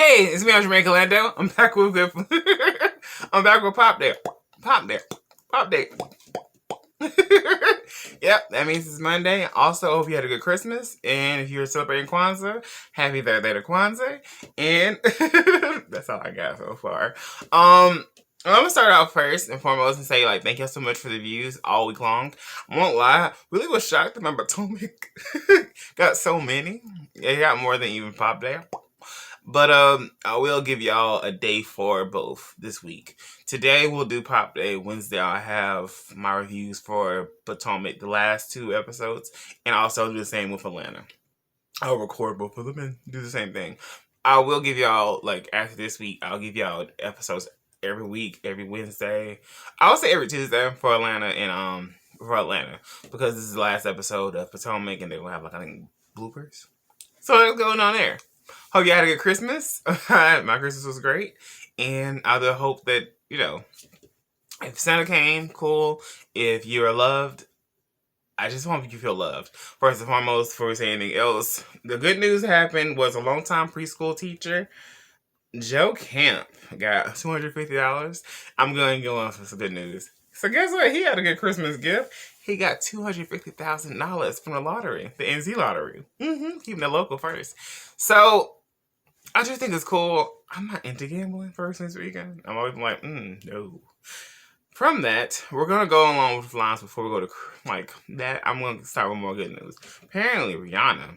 Hey, it's me, Jermaine Callando. I'm back with I'm back with POPDAY. POPDAY. Yep, that means it's Monday. Also, hope you had a good Christmas. And if you're celebrating Kwanzaa, happy third day to Kwanzaa. And that's all I got so far. I'm gonna start out first and foremost and say, thank you so much for the views all week long. I won't lie, really was shocked that my Potomac got so many. It got more than even POPDAY. But I will give y'all a day for both this week. Today we'll do POPDAY. Wednesday I'll have my reviews for Potomac, the last 2 episodes, and also do the same with Atlanta. I'll record both of them and do the same thing. I will give y'all, after this week, I'll give y'all episodes every week, every Wednesday. I would say every Tuesday for Atlanta and because this is the last episode of Potomac, and they're gonna have I think bloopers. So what's going on there? Hope you had a good Christmas. My Christmas was great. And I hope that, if Santa came, cool. If you're loved, I just want you to feel loved. First and foremost, before we say anything else, the good news happened was a longtime preschool teacher, Joe Camp, got $250. I'm going to go on for some good news. So guess what? He had a good Christmas gift. He got $250,000 from the lottery, the NZ lottery. Keeping the local first. So I just think it's cool. I'm not into gambling for this weekend. I'm always like, no. From that, we're going to go along with lines before we go to, that. I'm going to start with more good news. Apparently, Rihanna,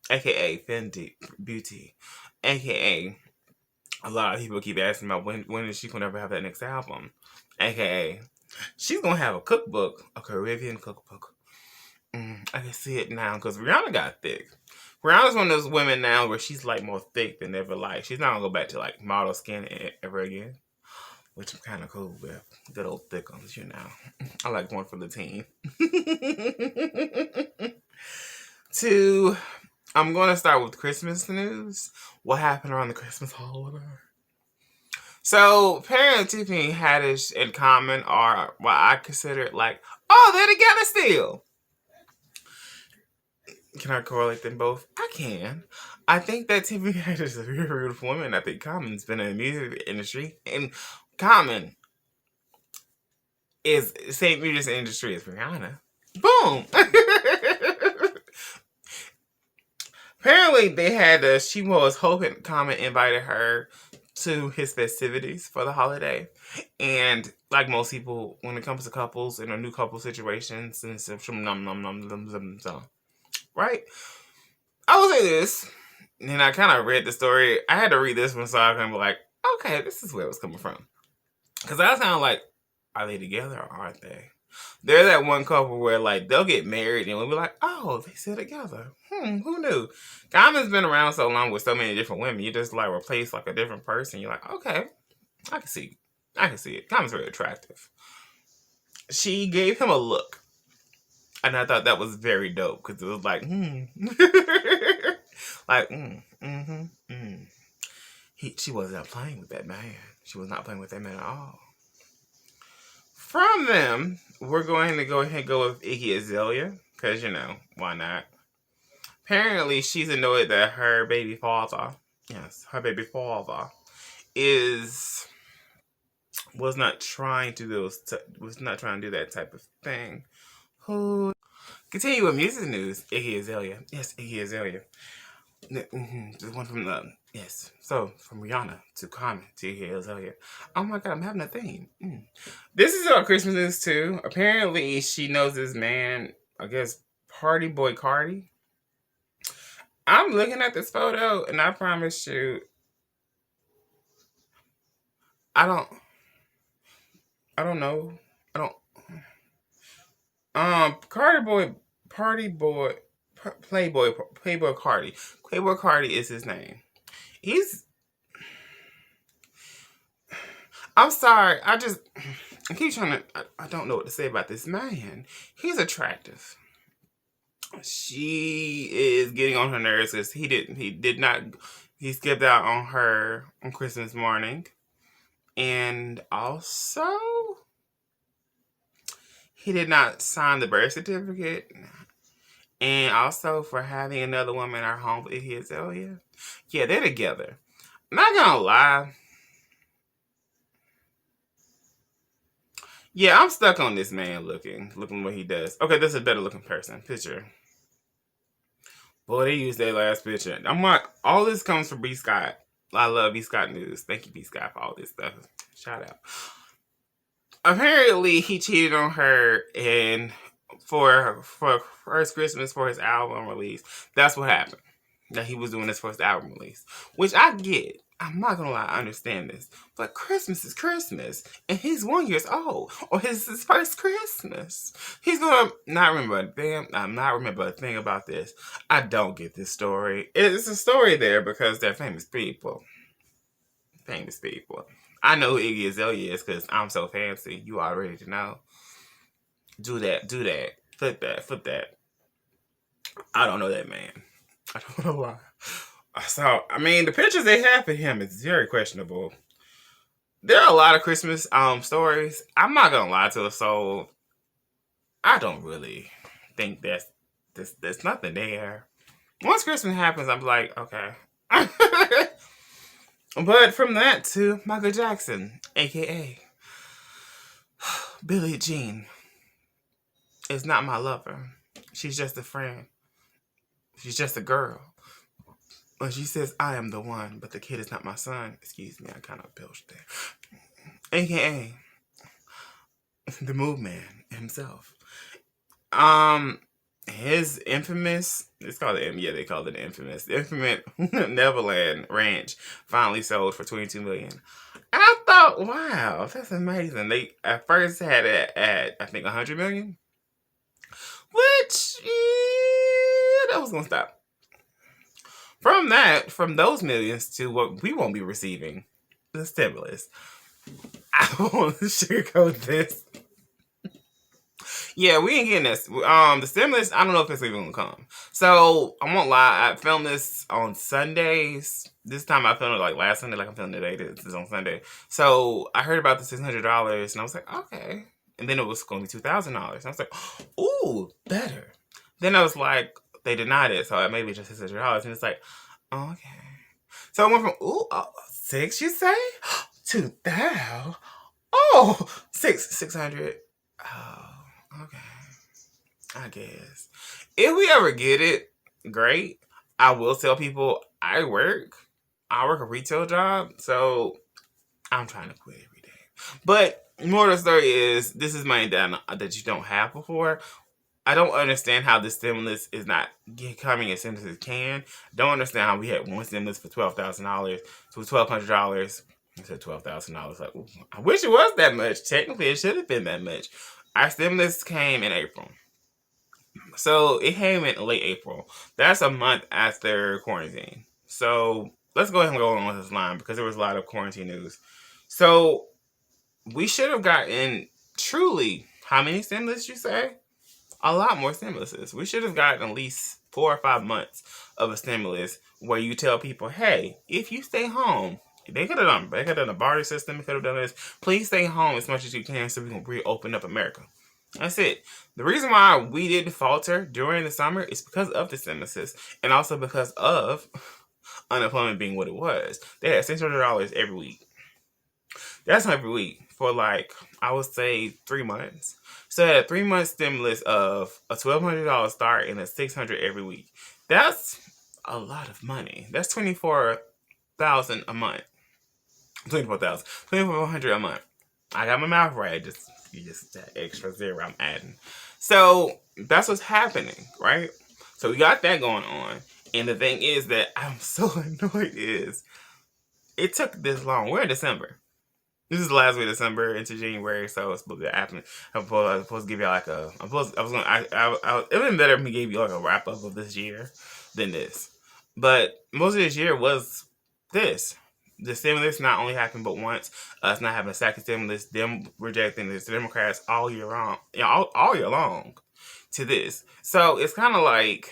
a.k.a. Fenty Beauty, a.k.a. a lot of people keep asking about when is she going to ever have that next album, a.k.a. she's going to have a cookbook, a Caribbean cookbook. I can see it now because Rihanna got thick. Rihanna's one of those women now where she's more thick than ever. She's not going to go back to model skin ever again, which I'm kind of cool with. Good old thick ones, I like one for the team. I'm going to start with Christmas news. What happened around the Christmas holiday? So, apparently Tiffany, Haddash, and Common are what I consider they're together still. Can I correlate them both? I can. I think that Tiffany Haddish is a very beautiful woman. I think Common's been in the music industry, and Common is the same music industry as Rihanna. Boom! Apparently, she was hoping Common invited her to his festivities for the holiday. And like most people, when it comes to couples and a new couple situations, and right? I will say this, and I kind of read the story. I had to read this one so I can be like, okay, this is where it was coming from. Because I sound like, are they together or aren't they? They're that one couple where they'll get married and we'll be like, oh, they still together. Who knew? Common's been around so long with so many different women. You just replace a different person. You're like, okay, I can see it. Common's very attractive. She gave him a look. And I thought that was very dope because it was She wasn't playing with that man. She was not playing with that man at all. From them, we're going to go ahead and go with Iggy Azalea because, why not? Apparently, she's annoyed that her baby father, was not trying to do that type of thing. Who? Continue with music news. Iggy Azalea. Yes, Iggy Azalea. The one from So from Rihanna to Common to Iggy Azalea. Oh my God, I'm having a theme. This is about Christmas news too. Apparently, she knows this man. I guess Partyboi Carti. I'm looking at this photo, and I promise you, I don't know. Playboy Carti. Playboy Carti is his name. I'm sorry. I keep trying to. I don't know what to say about this man. He's attractive. She is getting on her nerves because he skipped out on her on Christmas morning. And also, he did not sign the birth certificate. And also for having another woman in our home with Iggy Azalea. Yeah, they're together. Not gonna lie. Yeah, I'm stuck on this man looking what he does. Okay, this is a better looking person. Picture. Boy, they used that last picture. I'm like, all this comes from B Scott. I love B Scott News. Thank you, B Scott, for all this stuff. Shout out. Apparently, he cheated on her, and for first Christmas for his album release. That's what happened. That he was doing this for his album release, which I get. I'm not gonna lie, I understand this. But Christmas is Christmas, and he's 1 year old, or his first Christmas. He's gonna not remember a damn. I'm not remember a thing about this. I don't get this story. It's a story there because they're famous people. Famous people. I know who Iggy Azalea is because I'm so fancy. You already know. Do that. Do that. Flip that. Flip that. I don't know that man. I don't know why. So, I mean, the pictures they have of him is very questionable. There are a lot of Christmas stories. I'm not gonna lie to a soul. I don't really think there's nothing there. Once Christmas happens, I'm like, okay. But from that to Michael Jackson, aka Billie Jean, is not my lover. She's just a friend. She's just a girl. When she says, I am the one, but the kid is not my son. Excuse me, I kind of belched there. AKA, the Move Man himself. His infamous, it's called they called it infamous. The infamous Neverland Ranch finally sold for $22 million. And I thought, wow, that's amazing. They at first had it at, I think, $100 million. Which, that was going to stop. From those millions to what we won't be receiving, the stimulus. I don't want to sugarcoat this. Yeah, we ain't getting this. The stimulus, I don't know if it's even gonna come. So I won't lie, I filmed this on Sundays. This time I filmed it like last Sunday, like I'm filming today. This is on Sunday. So I heard about the $600, and I was like, okay. And then it was going to be $2,000. And I was like, ooh, better. Then I was like, they denied it, so maybe just $600. And it's like, okay. So I went from, six, you say? 2,000? Oh, 600. Oh, okay. I guess. If we ever get it, great. I will tell people I work a retail job, so I'm trying to quit every day. But more of the story is, this is money that you don't have before. I don't understand how this stimulus is not coming as soon as it can. Don't understand how we had one stimulus for $12,000 to $1,200. I said $12,000. Like, I wish it was that much. Technically, it should have been that much. Our stimulus came in April. So it came in late April. That's a month after quarantine. So let's go ahead and go on with this line because there was a lot of quarantine news. So we should have gotten truly, how many stimulus you say? A lot more stimuluses. We should have gotten at least 4 or 5 months of a stimulus where you tell people, hey, if you stay home, they could have done a barter system, they could have done this. Please stay home as much as you can so we can reopen up America. That's it. The reason why we didn't falter during the summer is because of the stimuluses and also because of unemployment being what it was. They had $600 every week. That's every week for like, I would say 3 months. So I had a 3-month stimulus of a $1,200 start and a $600 every week. That's a lot of money. That's $24,000 a month. $24,400 a month. I got my mouth right. Just that extra zero I'm adding. So that's what's happening, right? So we got that going on. And the thing is that I'm so annoyed is it took this long. We're in December. This is the last week of December into January, so it's supposed to happen. I was supposed to give you like a. It would have been better if we gave you like a wrap up of this year than this. But most of this year was this. The stimulus not only happened but once. Us not having a second stimulus, them rejecting this, the Democrats all year long, all year long to this. So it's kind of like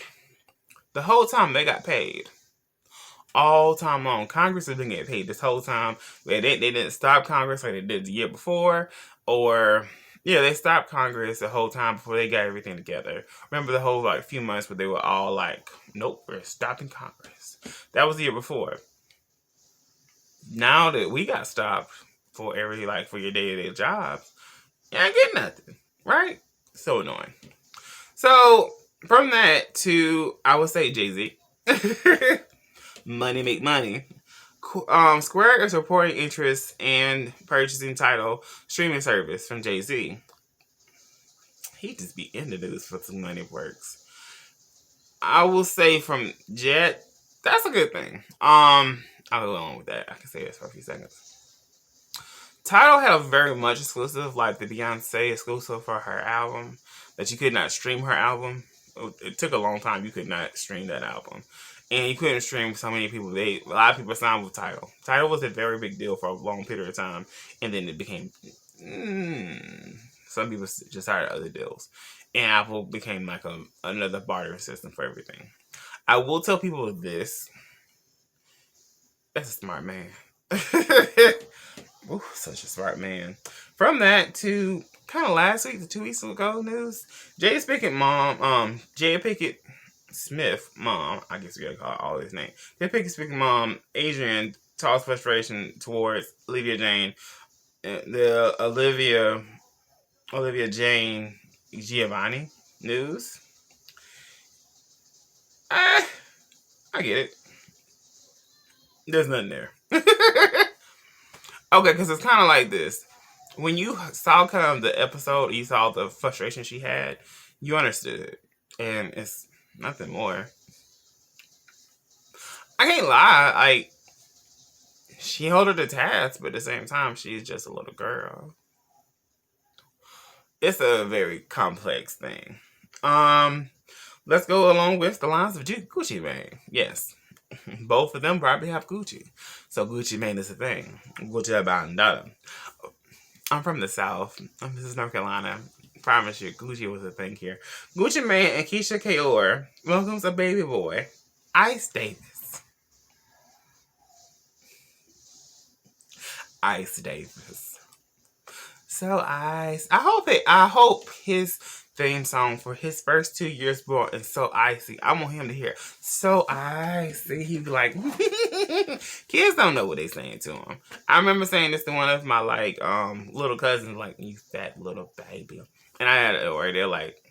the whole time they got paid. All time long. Congress has been getting paid this whole time. They didn't stop Congress like they did the year before. Or, yeah, they stopped Congress the whole time before they got everything together. Remember the whole like few months where they were all like, nope, we're stopping Congress. That was the year before. now that we got stopped for for your day-to-day jobs, you ain't get nothing, right? So annoying. So from that to, I would say, Jay-Z. Money make money. Square is reporting interest in purchasing Tidal streaming service from Jay-Z. He just be in the news for some money works. I will say from Jet, that's a good thing. I'll go on with that. I can say this for a few seconds. Tidal had a very much exclusive, like the Beyonce exclusive for her album, that you could not stream her album. It took a long time. You could not stream that album. And you couldn't stream so many people. A lot of people signed with Tidal. Tidal was a very big deal for a long period of time. And then it became... some people just hired other deals. And Apple became like another bartering system for everything. I will tell people this. That's a smart man. Ooh, such a smart man. From that to kind of last week, 2 weeks ago news, Jada Pinkett Smith mom, I guess we gotta call it all his name. Jada Pinkett Smith mom, Adrian, talks frustration towards Olivia Jane, the Olivia Jane Giovanni news. I get it. There's nothing there. Okay, because it's kind of like this. When you saw kind of the episode, you saw the frustration she had, you understood it. And it's nothing more. I can't lie. Like, she held her to task, but at the same time, she's just a little girl. It's a very complex thing. Let's go along with the lines of Gucci Mane. Yes. Both of them probably have Gucci. So Gucci Mane is a thing. Gucci Bandana. I'm from the South. This is North Carolina. Promise you, Gucci was a thing here. Gucci Mane and Keyshia Ka'oir welcomes a baby boy, Ice Davis. Ice Davis. So Ice. I hope his theme song for his first 2 years born is so icy. I want him to hear so icy. He'd be like, kids don't know what they saying to him. I remember saying this to one of my little cousins, like, you fat little baby. And I had it where they're like,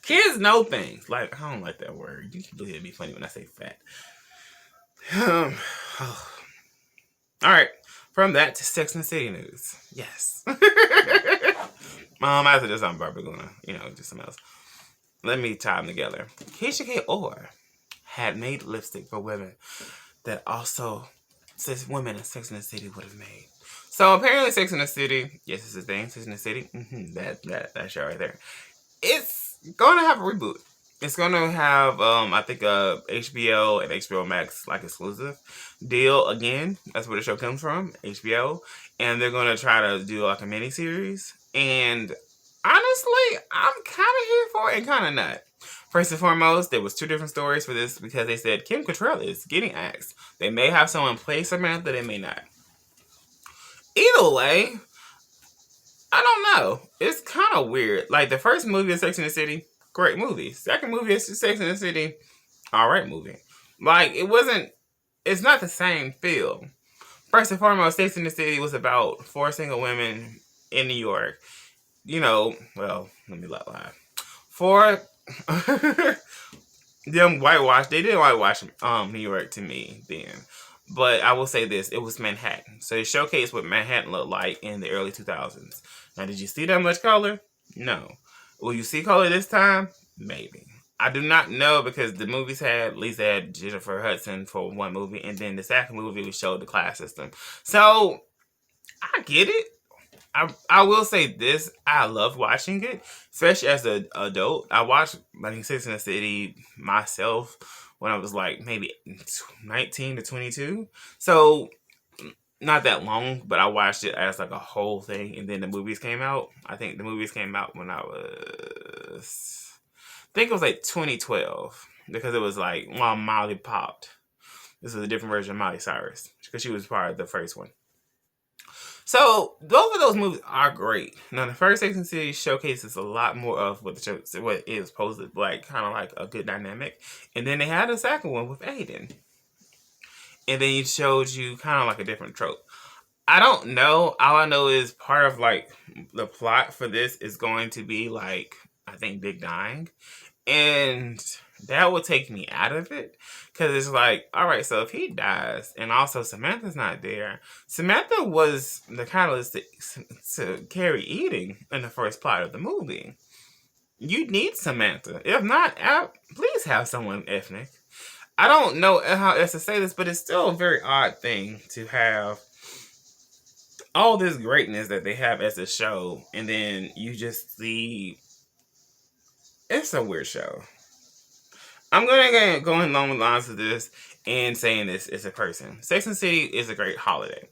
kids know things. Like, I don't like that word. You can believe it'd be funny when I say fat. Alright. From that to Sex and the City news. Yes. After this, I'm probably gonna, do something else. Let me tie them together. Keyshia Ka'oir had made lipstick for women that also women in Sex and the City would have made. So apparently, Sex and the City, yes, it's a thing. Sex and the City, that show right there. It's gonna have a reboot. It's gonna have, I think, HBO and HBO Max exclusive deal again. That's where the show comes from, HBO, and they're gonna try to do a mini series. And honestly, I'm kind of here for it and kind of not. First and foremost, there was 2 different stories for this because they said Kim Cattrall is getting axed. They may have someone play Samantha, they may not. Either way, I don't know. It's kind of weird. Like, the first movie of Sex and the City, great movie. Second movie of Sex and the City, alright movie. Like, it's not the same feel. First and foremost, Sex and the City was about 4 single women in New York. Well, let me not lie. 4 them whitewashed. They didn't whitewash New York to me then. But I will say this, it was Manhattan. So it showcased what Manhattan looked like in the early 2000s. Now, did you see that much color? No. Will you see color this time? Maybe. I do not know because the movies at least they had Jennifer Hudson for one movie, and then the second movie showed the class system. So, I get it. I will say this, I love watching it, especially as an adult. I watched Sex and the City myself when I was maybe 19 to 22. So, not that long, but I watched it as a whole thing, and then the movies came out. I think the movies came out when I think it was 2012, because it was while Molly popped. This is a different version of Miley Cyrus, because she was part of the first one. So, both of those movies are great. Now, the first Sex and the City showcases a lot more of what it is supposed to be, kind of a good dynamic. And then they had a second one with Aiden. and then he showed you kind of like a different trope. I don't know. All I know is part of like the plot for this is going to be like, I think, Big dying. And that will take me out of it. Because it's like, all right, so if he dies and also Samantha's not there, Samantha was the catalyst to carry eating in the first plot of the movie. You need Samantha. If not, please have someone ethnic. I don't know how else to say this, but it's still a very odd thing to have all this greatness that they have as a show, and then you just see it's a weird show. I'm gonna go along with lines of this and saying this is a person. Sex and City is a great holiday,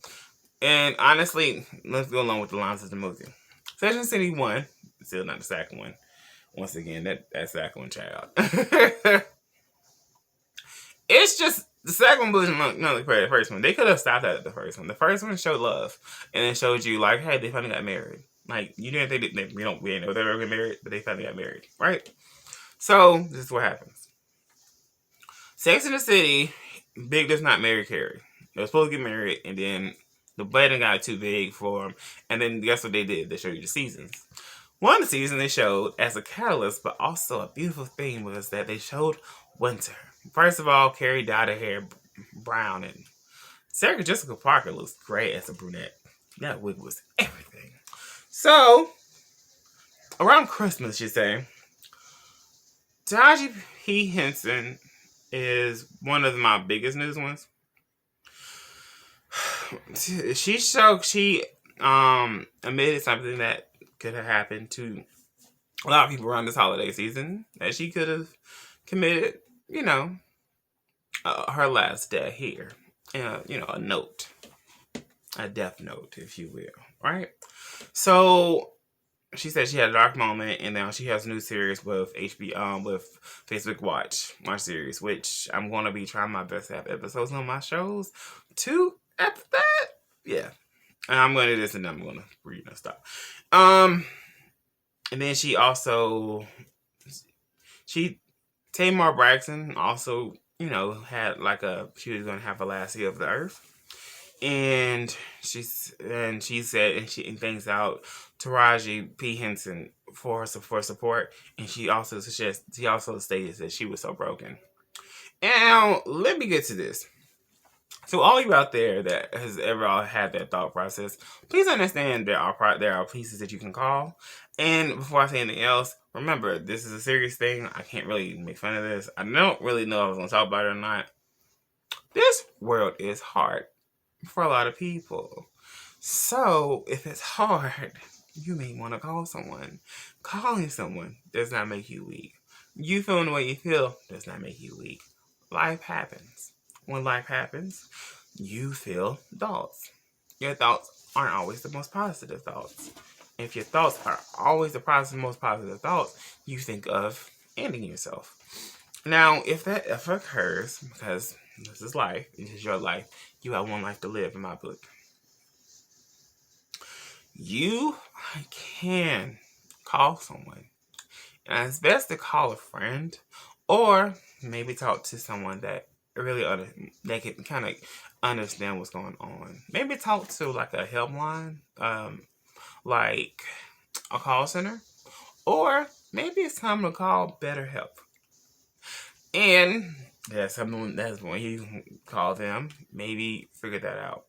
and honestly, let's go along with the lines of the movie. Sex and City 1, still not the second one. Once again, that second one, child. It's just the second one was not compared to the first one. They could have stopped at the first one. The first one showed love, and then showed you like, hey, they finally got married. Like you didn't think we didn't know they were gonna get married, but they finally got married, right? So this is what happens. Sex in the City, Big does not marry Carrie. They were supposed to get married, and then the wedding got too big for them. And then guess what they did? They showed you the seasons. One of the seasons they showed as a catalyst, but also a beautiful thing was that they showed winter. First of all, Carrie dyed her hair brown, and Sarah Jessica Parker looks great as a brunette. That wig was everything. So, around Christmas, you say, Taraji P. Henson is one of my biggest news ones. She admitted something that could have happened to a lot of people around this holiday season that she could have committed, her last day here. A note, a death note, if you will, right? So she said she had a dark moment, and now she has a new series with with Facebook Watch series, which I'm going to be trying my best to have episodes on my shows. 2 after that, yeah. And I'm going to do this, and then I'm going to stop. And then she Tamar Braxton also, had she was going to have a last year of the earth. And she thanks out Taraji P. Henson for support, and she also stated that she was so broken. Now let me get to this. So all you out there that has ever had that thought process, please understand there are pieces that you can call. And before I say anything else, remember this is a serious thing. I can't really make fun of this. I don't really know if I was going to talk about it or not. This world is hard for a lot of people. So if it's hard, you may want to call someone. Calling someone does not make you weak. You feeling the way you feel does not make you weak. Life happens. When life happens, you feel thoughts. Your thoughts aren't always the most positive thoughts. If your thoughts are always the most positive thoughts, you think of ending yourself. Now, if that ever occurs, because this is life, this is your life, you have one life to live in my book. You can call someone. And it's best to call a friend, or maybe talk to someone that really they can kind of understand what's going on. Maybe talk to like a helpline, like a call center, or maybe it's time to call BetterHelp. And that's when you call them. Maybe figure that out.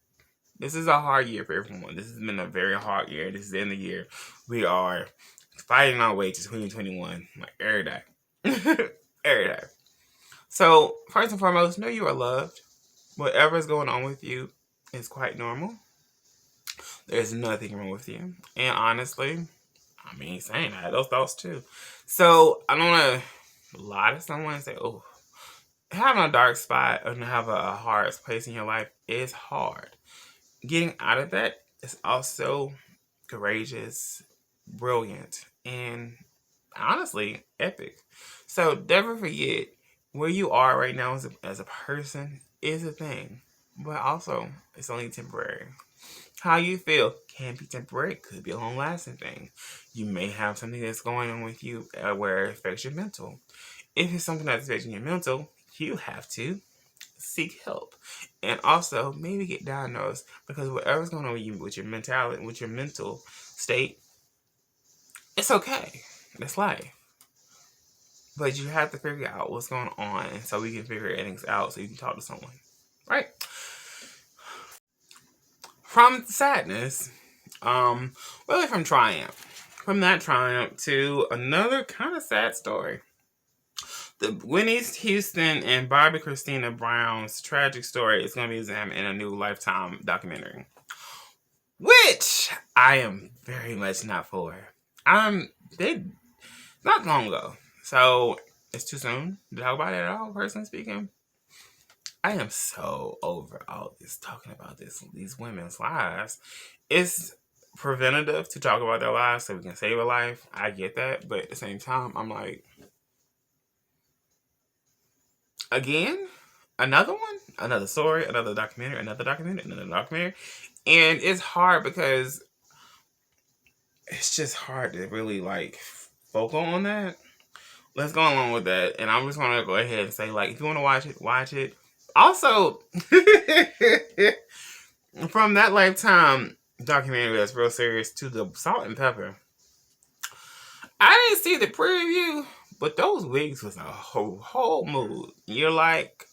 This is a hard year for everyone. This has been a very hard year. This is the end of the year. We are fighting our way to 2021, like every day. Every day. So, first and foremost, know you are loved. Whatever is going on with you is quite normal. There's nothing wrong with you. And honestly, saying I had those thoughts too. So, I don't want to lie to someone and say, oh, having a dark spot or have a hard place in your life is hard. Getting out of that is also courageous, brilliant, and honestly, epic. So, never forget, where you are right now as a person is a thing, but also it's only temporary. How you feel can be temporary, could be a long-lasting thing. You may have something that's going on with you where it affects your mental. If it's something that's affecting your mental, you have to seek help. And also, maybe get diagnosed, because whatever's going on with your mentality, with your mental state, it's okay. That's life. But you have to figure out what's going on so we can figure things out so you can talk to someone. Right? From sadness, really from triumph. From that triumph to another kind of sad story. The Whitney Houston and Bobby Kristina Brown's tragic story is going to be examined in a new Lifetime documentary, which I am very much not for. They not long ago, so it's too soon to talk about it at all. Personally speaking, I am so over all this talking about these women's lives. It's preventative to talk about their lives so we can save a life. I get that, but at the same time, I'm like, again, another one, another story, another documentary, another documentary. And it's hard because it's just hard to really like focus on that. Let's go along with that. And I'm just going to go ahead and say, like, if you want to watch it, watch it. Also, from that Lifetime documentary that's real serious to the Salt and Pepper, I didn't see the preview, but those wigs was a whole mood. You're like,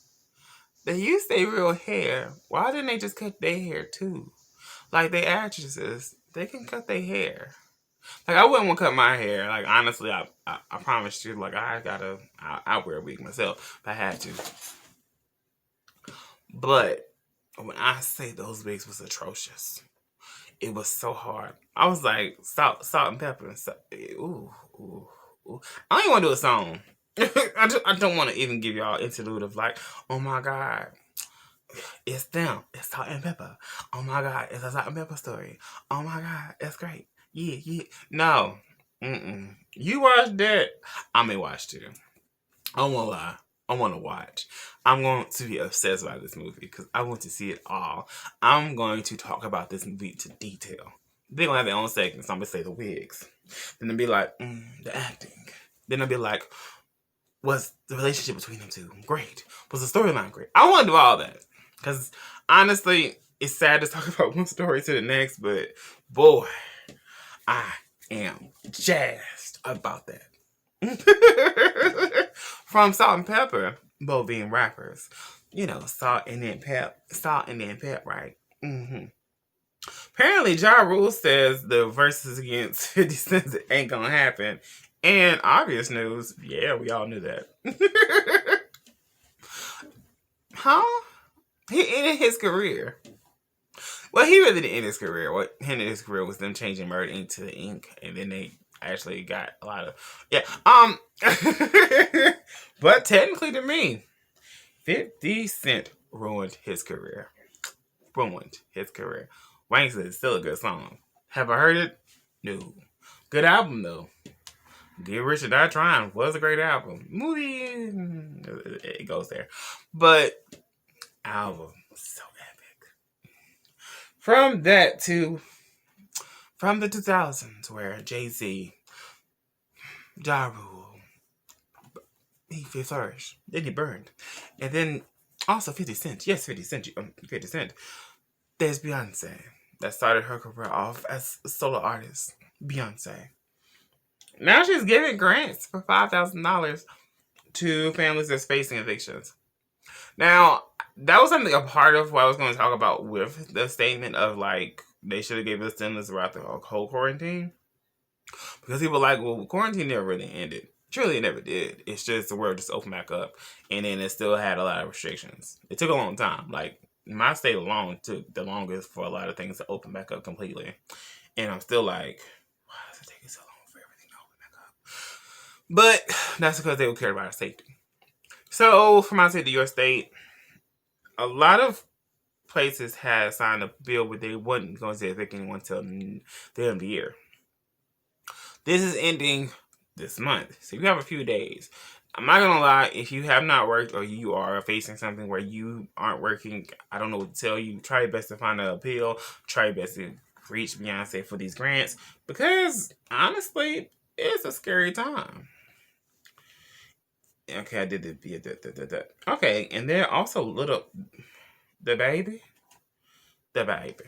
they used their real hair. Why didn't they just cut their hair too? Like, they actresses, they can cut their hair. Like, I wouldn't want to cut my hair. Like, honestly, I promise you, like, I wear a wig myself if I had to. But when I say those wigs was atrocious, it was so hard. I was like, salt and pepper. Ooh. I don't even want to do a song. I don't want to even give y'all interlude of like, oh my God, it's them. It's salt and pepper. Oh my God, it's a salt and pepper story. Oh my God, that's great. Yeah. No. You watched that. I may watch too. I won't lie. I want to watch. I'm going to be obsessed by this movie because I want to see it all. I'm going to talk about this movie to detail. They're going to have their own segments. I'm going to say the wigs. Then they'll be like, the acting. Then they'll be like, was the relationship between them two great? Was the storyline great? I want to do all that. Because honestly, it's sad to talk about one story to the next, but boy, I am jazzed about that. From Salt and Pepper, both being rappers. You know, Salt and then Pep, right? Apparently, Ja Rule says the verses against 50 Cent ain't gonna happen. And obvious news, yeah, we all knew that. Huh? He ended his career. Well, he really didn't end his career. What ended his career was them changing Murder Inc. to the Ink, and then they actually got a lot of but technically to me, 50 Cent ruined his career. Wayne said it's still a good song. Have I heard it? No. Good album though. Get Rich or Die Trying was a great album. Movie, it goes there. But album, so epic. From that to from the 2000s where Jay-Z, Ja Rule, he flourished. Then he burned. And then also 50 Cent. Yes, 50 Cent. 50 Cent. There's Beyonce that started her career off as a solo artist. Beyonce. Now she's giving grants for $5,000 to families that's facing evictions. Now, that was something a part of what I was going to talk about with the statement of like, they should have given us stimulus throughout the whole quarantine. Because people were like, well, quarantine never really ended. Truly, it never did. It's just the world just opened back up. And then it still had a lot of restrictions. It took a long time. Like, my state alone took the longest for a lot of things to open back up completely. And I'm still like, why does it take so long for everything to open back up? But that's because they would care about our safety. So, from my state to your state, a lot of places had signed a bill where they wasn't going to evict anyone until the end of the year. This is ending this month. So you have a few days. I'm not going to lie, if you have not worked or you are facing something where you aren't working, I don't know what to tell you. Try your best to find an appeal. Try your best to reach Beyonce for these grants. Because, honestly, it's a scary time. Okay, I did Okay, and then also little DaBaby. DaBaby.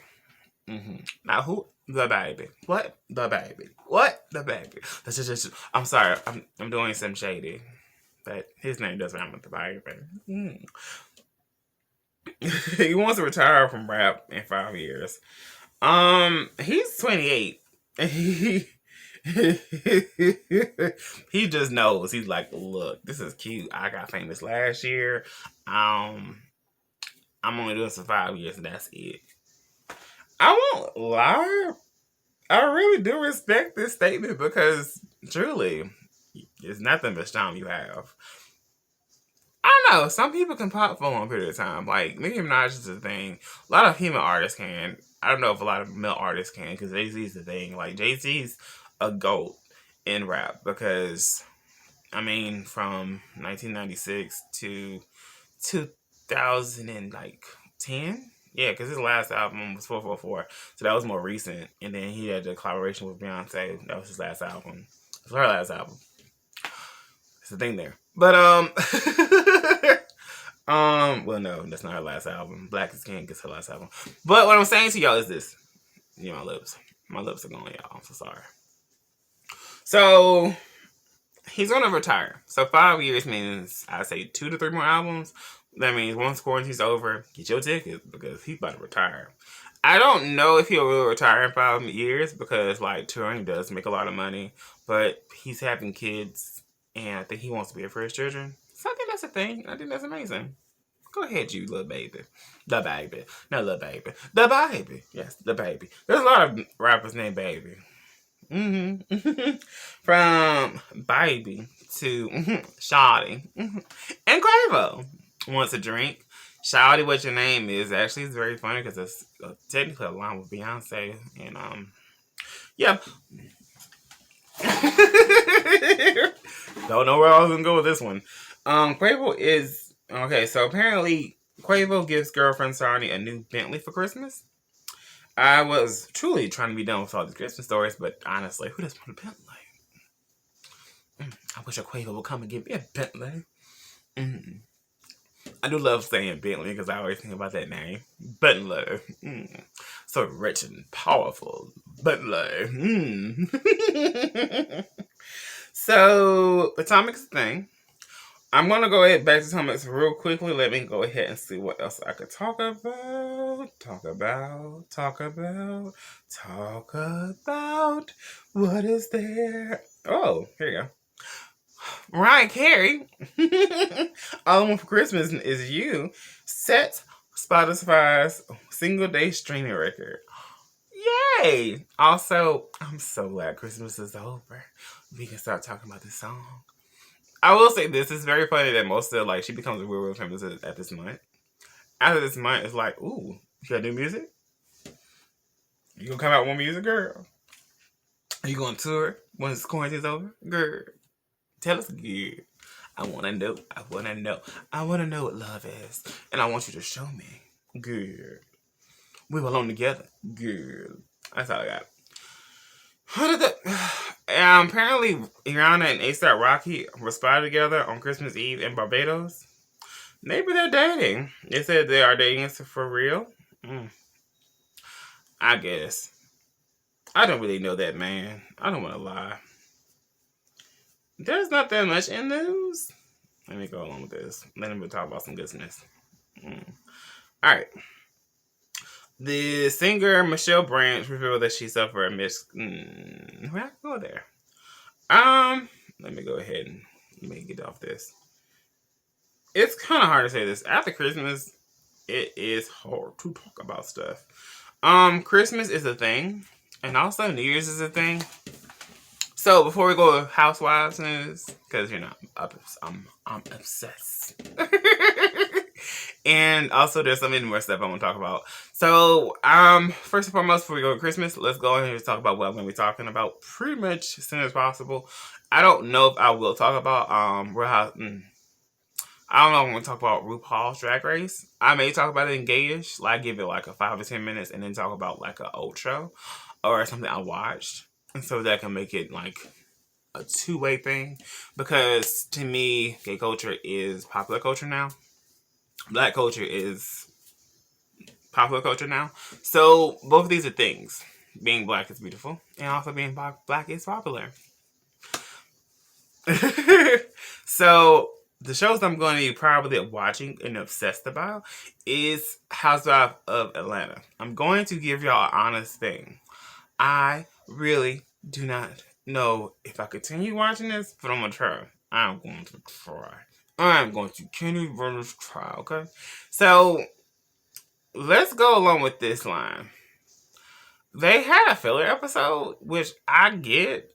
Now who? DaBaby. What? DaBaby. What? DaBaby. That's just. I'm sorry. I'm doing some shady, but his name does rhyme with DaBaby. He wants to retire from rap in 5 years. He's 28. He he just knows. He's like, look, this is cute. I got famous last year. Um, I'm only doing this for 5 years, and that's it. I won't lie. I really do respect this statement because truly, it's nothing but charm you have. I don't know. Some people can pop for a long period of time. Like Nicki Minaj is a thing. A lot of female artists can. I don't know if a lot of male artists can because Jay Z's the thing. Like Jay Z's a goat in rap because I mean from 1996 to 2010. Yeah, because his last album was 444, so that was more recent. And then he had the collaboration with Beyonce. That was his last album. It was her last album. It's the thing there. But well no, that's not her last album. Black is King is her last album. But what I'm saying to y'all is this. My lips. My lips are going, y'all. I'm so sorry. So he's gonna retire. So 5 years means I say 2 to 3 more albums. That means once quarantine's over, get your tickets because he's about to retire. I don't know if he'll really retire in 5 years because like touring does make a lot of money, but he's having kids and I think he wants to be it for his children. So I think that's a thing. I think that's amazing. Go ahead, you little baby. DaBaby. No, little baby. DaBaby. Yes, DaBaby. There's a lot of rappers named Baby. From Baby to Shawty. And Quavo wants a drink. Shawty, what your name is? Actually, it's very funny because it's technically a line with Beyonce. And, yeah. Don't know where I was going to go with this one. Quavo is... Okay, so apparently Quavo gives girlfriend Shawty a new Bentley for Christmas. I was truly trying to be done with all these Christmas stories, but honestly, who doesn't want a Bentley? I wish a Quavo would come and give me a Bentley. I do love saying Bentley because I always think about that name. Bentley. So rich and powerful. Bentley. So, Potomac's thing. I'm going to go ahead back to Potomac real quickly. Let me go ahead and see what else I could talk about. Talk about. What is there? Oh, here you go. Mariah Carey. All I Want for Christmas Is You sets Spotify's single day streaming record. Yay! Also, I'm so glad Christmas is over. We can start talking about this song. I will say this, it's very funny that most of she becomes real famous at this month. After this month, it's like, ooh, you got new music? You gonna come out with more music, girl? Are you gonna tour when this quarantine's over? Girl, tell us, girl. I wanna know what love is. And I want you to show me, girl. We were alone together, girl. That's all I got. Apparently, Rihanna and A$AP Rocky were spotted together on Christmas Eve in Barbados. Maybe they're dating. They said they are dating for real. I guess. I don't really know that man. I don't want to lie. There's not that much in news. Let me go along with this. Let me talk about some business. Alright. The singer Michelle Branch revealed that she suffered a Where I go there? Let me go ahead and get off this. It's kind of hard to say this. After Christmas, it is hard to talk about stuff. Christmas is a thing, and also New Year's is a thing. So before we go to Housewives news, because I'm obsessed. And also there's so many more stuff I want to talk about. So first and foremost, before we go to Christmas, let's go ahead and talk about what I'm going to be talking about pretty much as soon as possible. I don't know if I will talk about I don't know if I'm going to talk about RuPaul's Drag Race. I may talk about it in gayish, like give it like a 5 or 10 minutes and then talk about like an old show or something I watched. And so that can make it like a two-way thing, because to me, gay culture is popular culture now. Black culture is popular culture now. So both of these are things. Being black is beautiful, and also being black is popular. So the shows I'm going to be probably watching and obsessed about is Housewives of Atlanta. I'm going to give y'all an honest thing. I really do not know if I continue watching this, but I'm going to try. I'm going to try. I'm going to continue versus try, okay? So, let's go along with this line. They had a filler episode, which I get,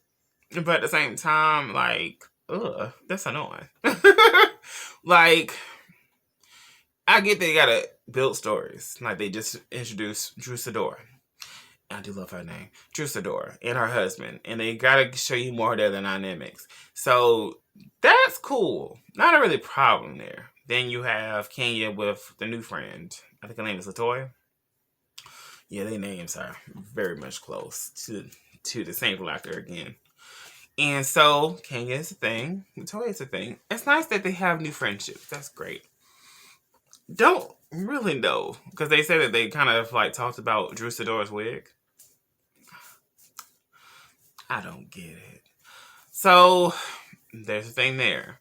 but at the same time, like, ugh, that's annoying. Like, I get they gotta build stories. Like, they just introduced Drew Sidor. I do love her name. Drew Sidor and her husband. And they gotta show you more of their dynamics. So, that's cool. Not a really problem there. Then you have Kenya with the new friend. I think her name is LaToya. Yeah, their names are very much close to the same actor again. And so, Kenya is a thing. LaToya is a thing. It's nice that they have new friendships. That's great. Don't really know. Because they said that they kind of like talked about Drew Sidor's wig. I don't get it. So, there's a thing there.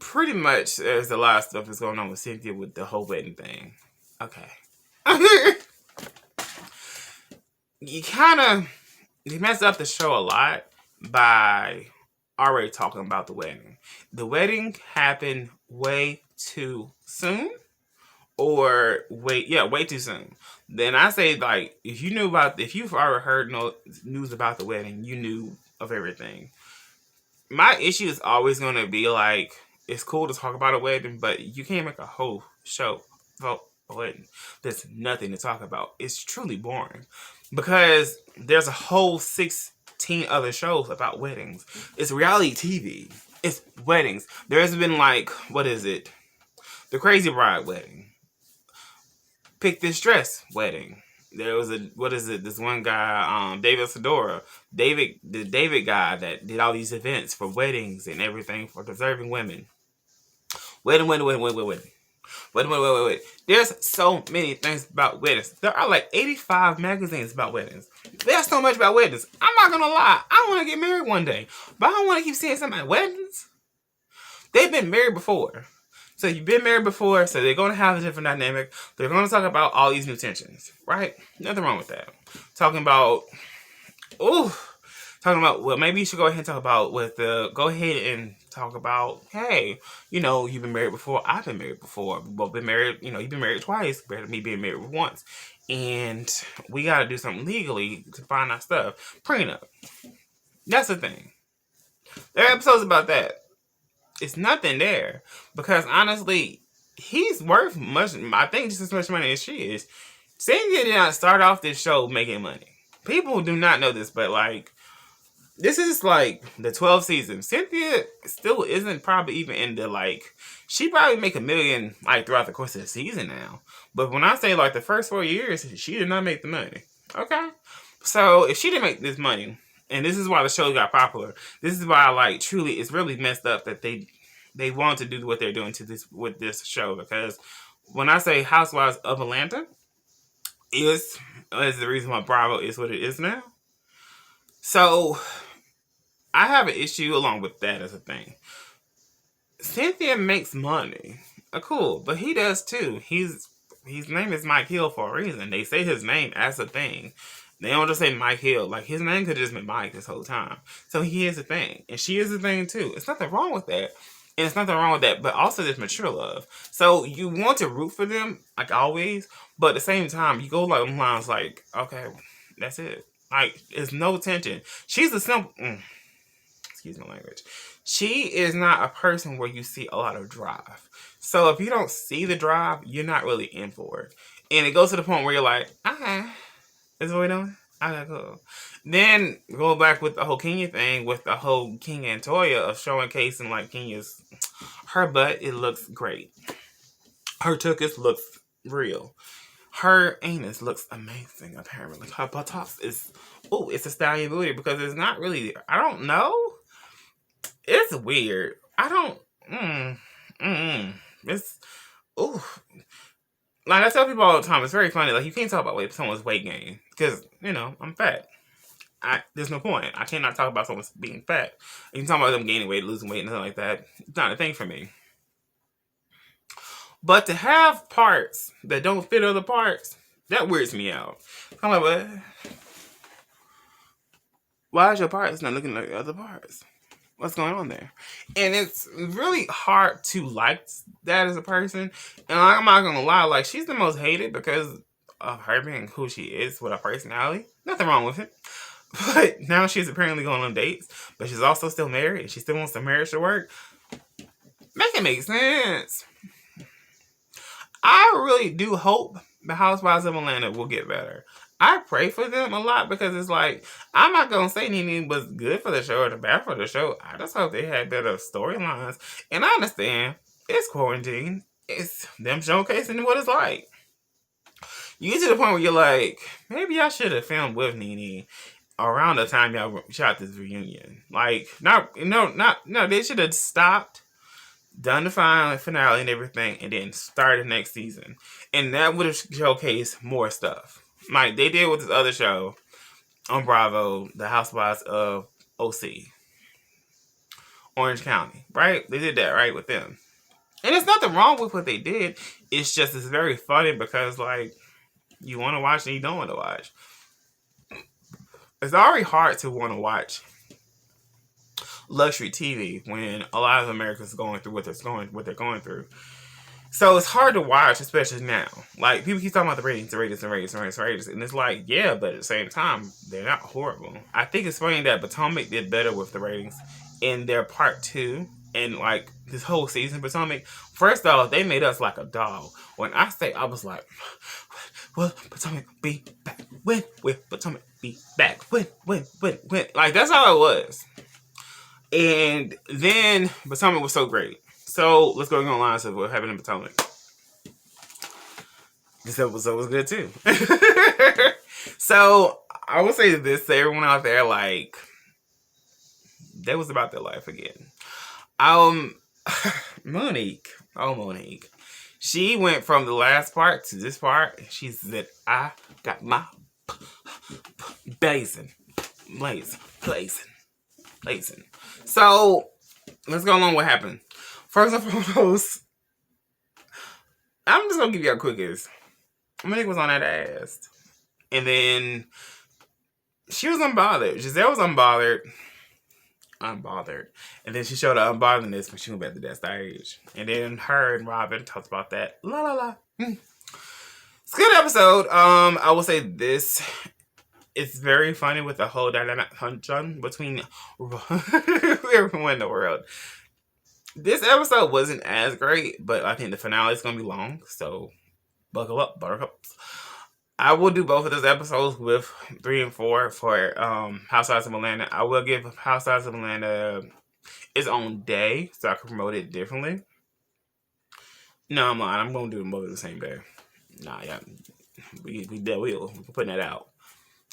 Pretty much, there's a lot of stuff that's going on with Cynthia with the whole wedding thing. Okay. You messed up the show a lot by already talking about the wedding. The wedding happened way too soon. Or way too soon. Then I say, like, if you've already heard news about the wedding, you knew of everything. My issue is always going to be, like, it's cool to talk about a wedding, but you can't make a whole show about a wedding. There's nothing to talk about. It's truly boring. Because there's a whole 16 other shows about weddings. It's reality TV. It's weddings. There's been, like, what is it? The Crazy Bride wedding. Pick This Dress wedding. There was this one guy, David Fedora. The David guy that did all these events for weddings and everything for deserving women. Wait. There's so many things about weddings. There are like 85 magazines about weddings. There's so much about weddings. I'm not gonna lie. I want to get married one day, but I don't want to keep seeing something about weddings. They've been married before. So you've been married before, so they're going to have a different dynamic. They're going to talk about all these new tensions, right? Nothing wrong with that. Talking about, well, maybe you should go ahead and talk about hey, you've been married before. I've been married before. We've both been married, you've been married twice compared to me being married once. And we got to do something legally to find our stuff. Prenup. That's the thing. There are episodes about that. It's nothing there. Because honestly, he's worth much, I think, just as much money as she is. Cynthia did not start off this show making money. People do not know this, but like, this is like the 12th season. Cynthia still isn't probably even in the like, she probably make $1 million like throughout the course of the season now. But when I say like the first 4 years, she did not make the money. Okay? So if she didn't make this money, and this is why the show got popular. This is why, like, truly, it's really messed up that they want to do what they're doing with this show. Because when I say Housewives of Atlanta, is the reason why Bravo is what it is now. So I have an issue along with that as a thing. Cynthia makes money, cool, but he does too. His name is Mike Hill for a reason. They say his name as a thing. They don't just say Mike Hill. Like, his name could have just been Mike this whole time. So he is a thing. And she is a thing, too. It's nothing wrong with that. And it's nothing wrong with that. But also, there's mature love. So you want to root for them, like always. But at the same time, you go like lines like, okay, that's it. Like, there's no tension. She's a simple... excuse my language. She is not a person where you see a lot of drive. So if you don't see the drive, you're not really in for it. And it goes to the point where you're like, okay... Is what we're doing? Okay, cool. Then go back with the whole Kenya thing, with the whole Kenya and Toya of showcasing like Kenya's, her butt, it looks great. Her tuchus looks real. Her anus looks amazing, apparently. Her buttocks is, it's a stallion booty because it's not really, I don't know. It's weird. I don't. It's ooh. Like I tell people all the time, it's very funny. Like you can't talk about someone's weight gain because I'm fat. There's no point. I cannot talk about someone being fat. You can talk about them gaining weight, losing weight, and something like that. It's not a thing for me. But to have parts that don't fit other parts, that weirds me out. I'm like, what? Why is your parts not looking like other parts? What's going on there? And it's really hard to like that as a person. And I'm not gonna lie, like she's the most hated because of her being who she is with her personality. Nothing wrong with it. But now she's apparently going on dates, but she's also still married and she still wants the marriage to work. Make it make sense. I really do hope the Housewives of Atlanta will get better. I pray for them a lot because it's like, I'm not going to say anything was good for the show or bad for the show. I just hope they had better storylines. And I understand it's quarantine. It's them showcasing what it's like. You get to the point where you're like, maybe I should have filmed with Nene around the time y'all shot this reunion. Like, they should have stopped, done the finale and everything, and then started next season. And that would have showcased more stuff. Like they did with this other show on Bravo, The Housewives of OC. Orange County, right? They did that, right, with them. And there's nothing wrong with what they did. It's just, it's very funny because, like, you want to watch and you don't want to watch. It's already hard to want to watch luxury TV when a lot of Americans are going through what they're going through. So it's hard to watch, especially now. Like, people keep talking about the ratings. And it's like, yeah, but at the same time, they're not horrible. I think it's funny that Potomac did better with the ratings in their part 2. And, like, this whole season, Potomac, first off, they made us like a doll. When I say, I was like, will Potomac be back? When will Potomac be back? When? Like, that's how it was. And then Potomac was so great. So let's go on lines of what happened in Potomac. This episode was good too. So I will say this to everyone out there, like, they was about their life again. Monique. Oh, Monique. She went from the last part to this part. She said, I got my blazing. So let's go along what happened. First and foremost, I'm just going to give you a quickest. Monique was on that ass. And then she was unbothered. Giselle was unbothered. And then she showed her unbotheredness when she went back to that stage. And then her and Robin talked about that. La la la. It's a good episode. I will say this. It's very funny with the whole dynamic between everyone in the world. This episode wasn't as great, but I think the finale is going to be long. So, buckle up, buttercups. I will do both of those episodes with 3 and 4 for Housewives of Atlanta. I will give Housewives of Atlanta its own day, so I can promote it differently. No, I'm lying. I'm going to do them both the same day. Nah, yeah. We're putting that out.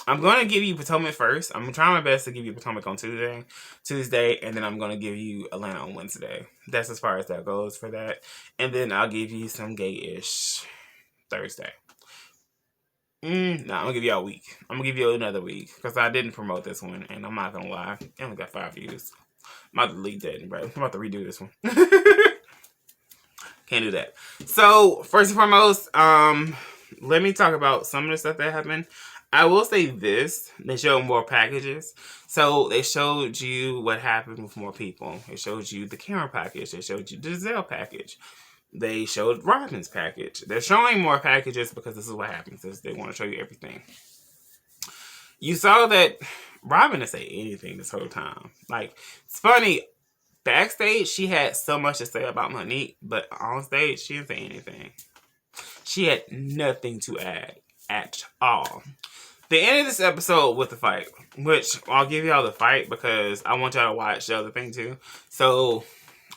I'm going to give you Potomac first. I'm trying my best to give you Potomac on Tuesday, and then I'm going to give you Atlanta on Wednesday. That's as far as that goes for that. And then I'll give you some gay-ish Thursday. I'm going to give you a week. I'm going to give you another week, because I didn't promote this one, and I'm not going to lie. It only got 5 views. I'm about to delete that, bro. I'm about to redo this one. Can't do that. So, first and foremost, let me talk about some of the stuff that happened. I will say this. They showed more packages. So they showed you what happened with more people. They showed you the camera package. They showed you the Giselle package. They showed Robin's package. They're showing more packages because this is what happens. They want to show you everything. You saw that Robin didn't say anything this whole time. Like, it's funny. Backstage, she had so much to say about Monique. But on stage, she didn't say anything. She had nothing to add at all. They ended this episode with the fight, which I'll give y'all the fight because I want y'all to watch the other thing too. So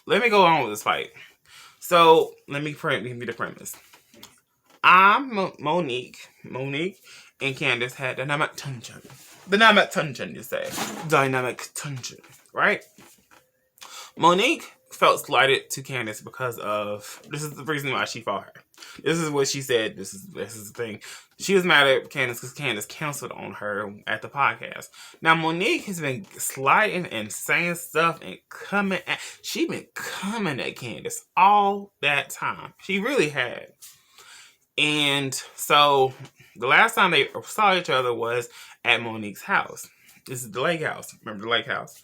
let me go on with this fight. So let me give you the premise. I'm Monique, and Candace had dynamic tension. Dynamic tension, you say? Dynamic tension, right? Monique felt slighted to Candace because of, this is the reason why she fought her. This is what she said. This is the thing. She was mad at Candace because Candace canceled on her at the podcast. Now Monique has been sliding and saying stuff and she been coming at Candace all that time. She really had. And so the last time they saw each other was at Monique's house. This is the lake house. Remember the lake house?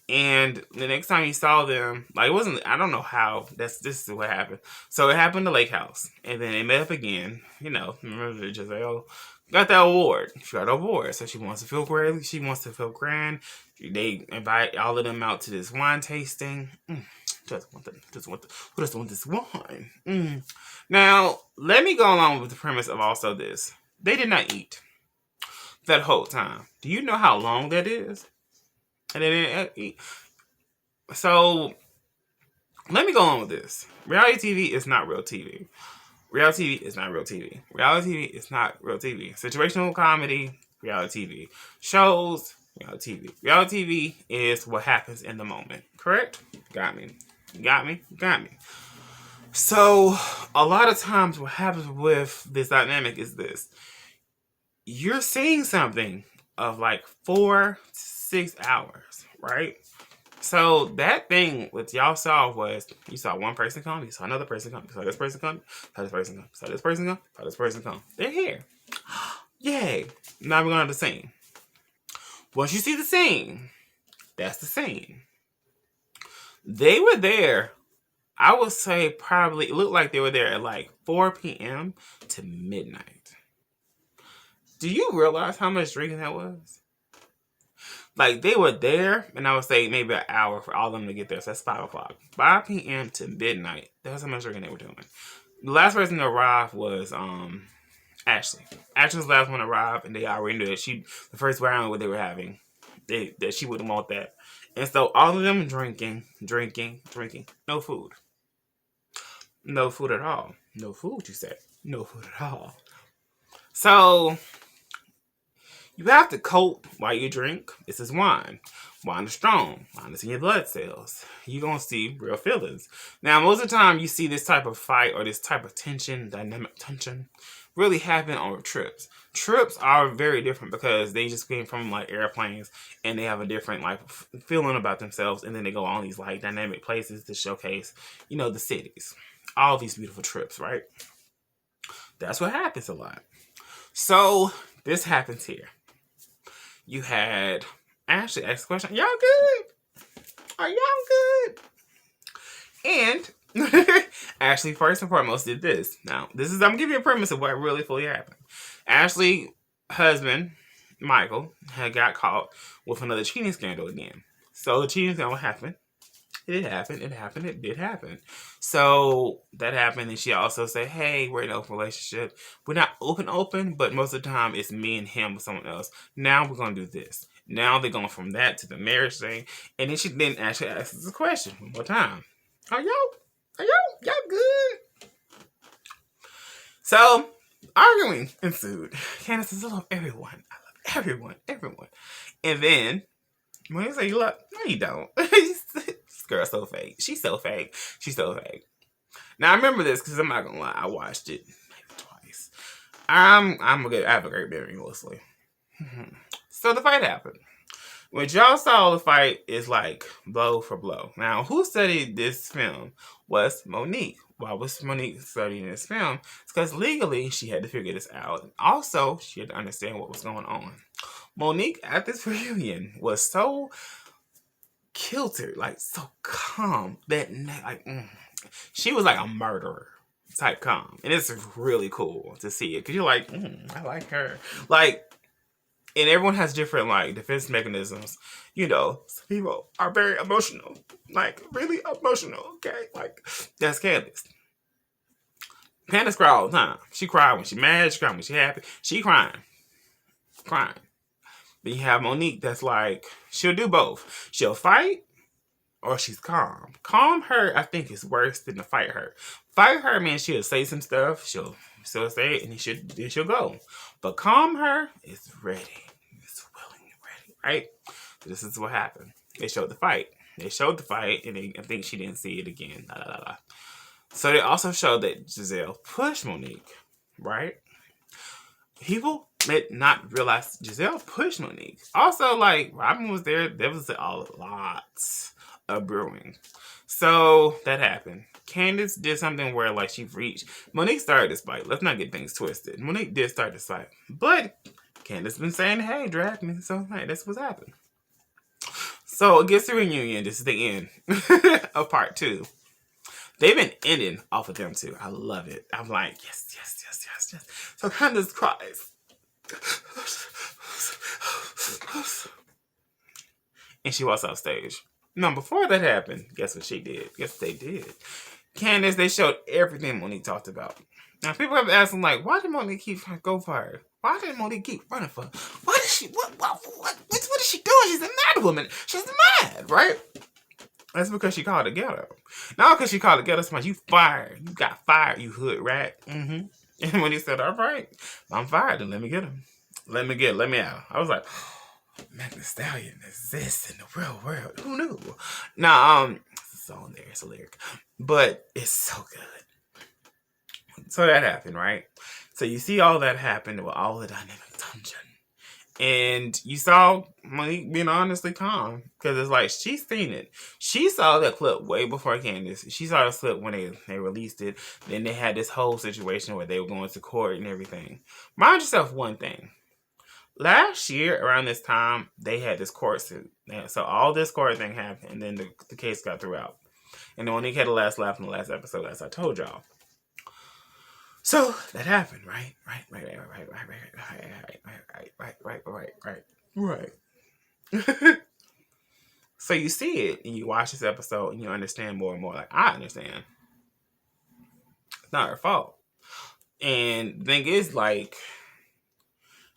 And the next time you saw them, like, it wasn't, I don't know how, this is what happened. So it happened in the lake house. And then they met up again. You know, remember Giselle got that award. She got an award. So she wants to feel great. She wants to feel grand. They invite all of them out to this wine tasting. Who doesn't want this wine? Now, let me go along with the premise of also this. They did not eat that whole time. Do you know how long that is? And they didn't eat. So, let me go on with this. Reality TV is not real TV. Reality TV is not real TV. Reality TV is not real TV. Situational comedy, reality TV. Shows, reality TV. Reality TV is what happens in the moment. Correct? Got me. Got me? Got me. So, a lot of times what happens with this dynamic is this. You're seeing something of like 4 to 6 hours, right? So that thing what y'all saw was, you saw one person come, you saw another person come, you saw this person come, saw this person come, saw this person come, saw this person come. They're here. Yay. Now we're going to the scene. Once you see the scene, that's the scene. They were there, I would say probably, it looked like they were there at like 4 p.m. to midnight. Do you realize how much drinking that was? Like, they were there, and I would say maybe an hour for all of them to get there. So that's 5 o'clock. 5 p.m. to midnight. That's how much drinking they were doing. The last person to arrive was Ashley. Ashley was the last one to arrive, and they already knew that the first round what they were having, that she wouldn't want that. And so all of them drinking. No food. No food at all. No food, you said. No food at all. So you have to cope while you drink. This is wine. Wine is strong. Wine is in your blood cells. You're going to see real feelings. Now, most of the time, you see this type of fight or this type of tension, dynamic tension, really happen on trips. Trips are very different because they just came from like airplanes and they have a different like feeling about themselves, and then they go on these like dynamic places to showcase, you know, the cities. All these beautiful trips, right? That's what happens a lot. So this happens here. You had Ashley ask a question, y'all good? Are y'all good? And Ashley, first and foremost, did this. Now, I'm gonna give you a premise of what really fully happened. Ashley's husband, Michael, had got caught with another cheating scandal again. So the cheating scandal happened. It did happen. So that happened, and she also said, hey, we're in an open relationship. We're not open, but most of the time it's me and him with someone else. Now we're going to do this. Now they're going from that to the marriage thing. And then she didn't actually ask this question one more time. Are y'all good? So, arguing ensued. Candace says, I love everyone. Everyone. And then, when you say you love, no you don't. This girl's so fake. She's so fake. Now, I remember this because I'm not going to lie. I watched it maybe twice. I have a great memory, mostly. So the fight happened. What y'all saw the fight is like blow for blow. Now, who studied this film was Monique. Why was Monique studying this film? It's because legally she had to figure this out. And also, she had to understand what was going on. Monique, at this reunion, was so kilted, like so calm that she was like a murderer type calm, and it's really cool to see it because you're like, I like her, like, and everyone has different like defense mechanisms. You know, some people are very emotional, like really emotional. Okay, like that's Candace. Candace cry all the time. She cried when she mad. She cried when she happy. She crying. Then you have Monique that's like, she'll do both. She'll fight or she's calm. Calm her, I think, is worse than to fight her. Fight her means she'll say some stuff. She'll say it and then she'll go. But calm her is ready. It's willing and ready, right? So this is what happened. They showed the fight. They showed the fight, and I think she didn't see it again. La, la, la, la. So they also showed that Giselle pushed Monique, right? People did not realize Giselle pushed Monique. Also, like, Robin was there. There was a lot of brewing. So that happened. Candace did something where, like, she reached. Monique started this fight. Let's not get things twisted. Monique did start this fight. But Candace been saying, hey, drag me. So, hey, that's what's happened. So, it gets to reunion. This is the end of part 2. They've been ending off of them too. I love it. I'm like, yes, yes, yes, yes, yes. So Candace cries. And she walks off stage. Now, before that happened, guess what she did? Guess what they did? Candace, they showed everything Monique talked about. Now, people have asked them, like, why did Monique keep go for her? Why did Monique keep running for her? What is she, what is she doing? She's a mad woman. She's mad, right? That's because she called it ghetto. Not because she called it ghetto, somebody, you fired. You got fired, you hood rat. And when he said, all right, I'm fired, then let me get him. Let me out. I was like, Megan Thee Stallion exists in the real world. Who knew? Now, it's a song there, it's a lyric. But it's so good. So that happened, right? So you see all that happen with all the dynamic tension. And you saw Monique being honestly calm. Because it's like, she's seen it. She saw that clip way before Candace. She saw the clip when they released it. Then they had this whole situation where they were going to court and everything. Mind yourself one thing. Last year, around this time, they had this court suit. So all this court thing happened. And then the case got through out. And then Monique had the last laugh in the last episode, as I told y'all. So that happened, right? Right. So you see it and you watch this episode and you understand more and more. Like, I understand. It's not her fault. And the thing is, like,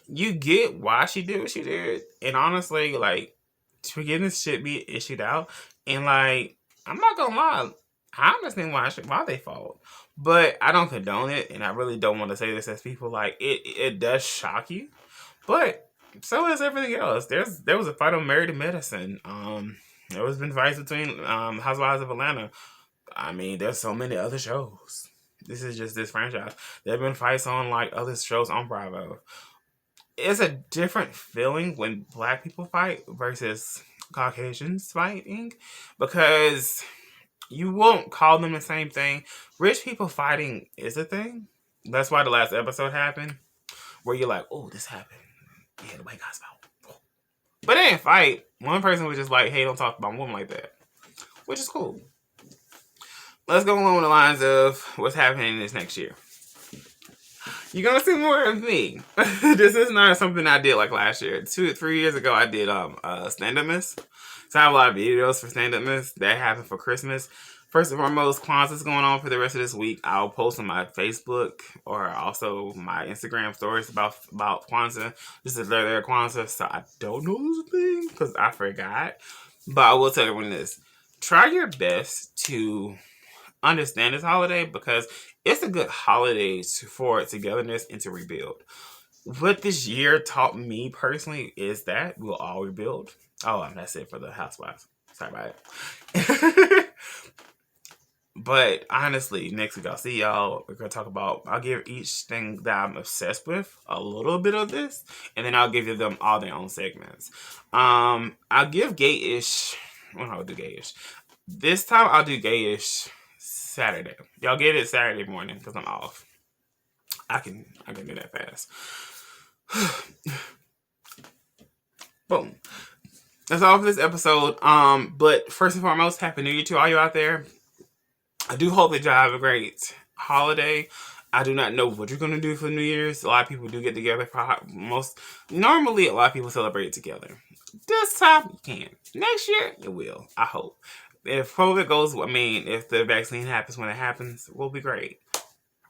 you get why she did what she did. And honestly, like, forgiveness should be issued out. And, like, I'm not gonna lie, I understand why they fought. But I don't condone it, and I really don't want to say this as people, like, it does shock you. But so is everything else. There was a fight on Married to Medicine. There has been fights between Housewives of Atlanta. I mean, there's so many other shows. This is just this franchise. There have been fights on, like, other shows on Bravo. It's a different feeling when Black people fight versus Caucasians fighting, because you won't call them the same thing. Rich people fighting is a thing. That's why the last episode happened, where you're like, oh, this happened. Yeah, the white guys fought. But they didn't fight. One person was just like, hey, don't talk about a woman like that. Which is cool. Let's go along the lines of what's happening this next year. You're going to see more of me. This is not something I did like last year. 3 years ago, I did Stand Up Miss. So I have a lot of videos for Stand Up Miss that happened for Christmas. First and foremost, Kwanzaa's going on for the rest of this week. I'll post on my Facebook or also my Instagram stories about Kwanzaa. This is their Kwanzaa, so I don't know this thing because I forgot. But I will tell everyone this. Try your best to understand this holiday, because it's a good holiday for togetherness and to rebuild. What this year taught me personally is that we'll all rebuild. Oh, and that's it for the Housewives. Sorry about it. But honestly, next week I'll see y'all. We're going to talk about, I'll give each thing that I'm obsessed with a little bit of this, and then I'll give them all their own segments. I'll give Gay-ish, well, I'll do Gay-ish. This time I'll do Gay-ish Saturday. Y'all get it Saturday morning because I'm off. I can do that fast. Boom. That's all for this episode. But first and foremost, Happy New Year to all you out there. I do hope that y'all have a great holiday. I do not know what you're going to do for New Year's. A lot of people do get together normally a lot of people celebrate together. This time, you can. Next year, you will. I hope. If COVID goes, if the vaccine happens when it happens, we'll be great.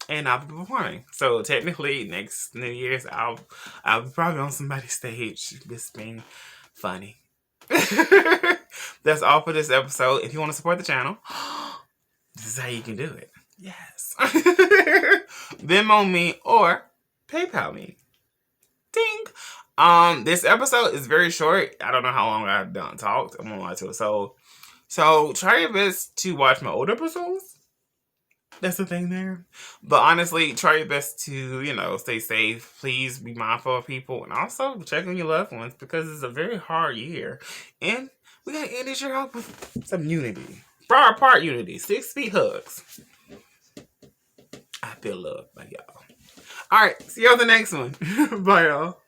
And I'll be performing. So technically, next New Year's, I'll be probably on somebody's stage just being funny. That's all for this episode. If you want to support the channel, this is how you can do it. Yes. Venmo me or PayPal me. Ding. This episode is very short. I don't know how long I've talked. I'm gonna lie to it. So So try your best to watch my older episodes. That's the thing there. But honestly, try your best to, stay safe. Please be mindful of people. And also check on your loved ones because it's a very hard year. And we got to end this year off with some unity. Far apart unity. 6 feet hugs. I feel loved by y'all. Alright, see you on the next one. Bye, y'all.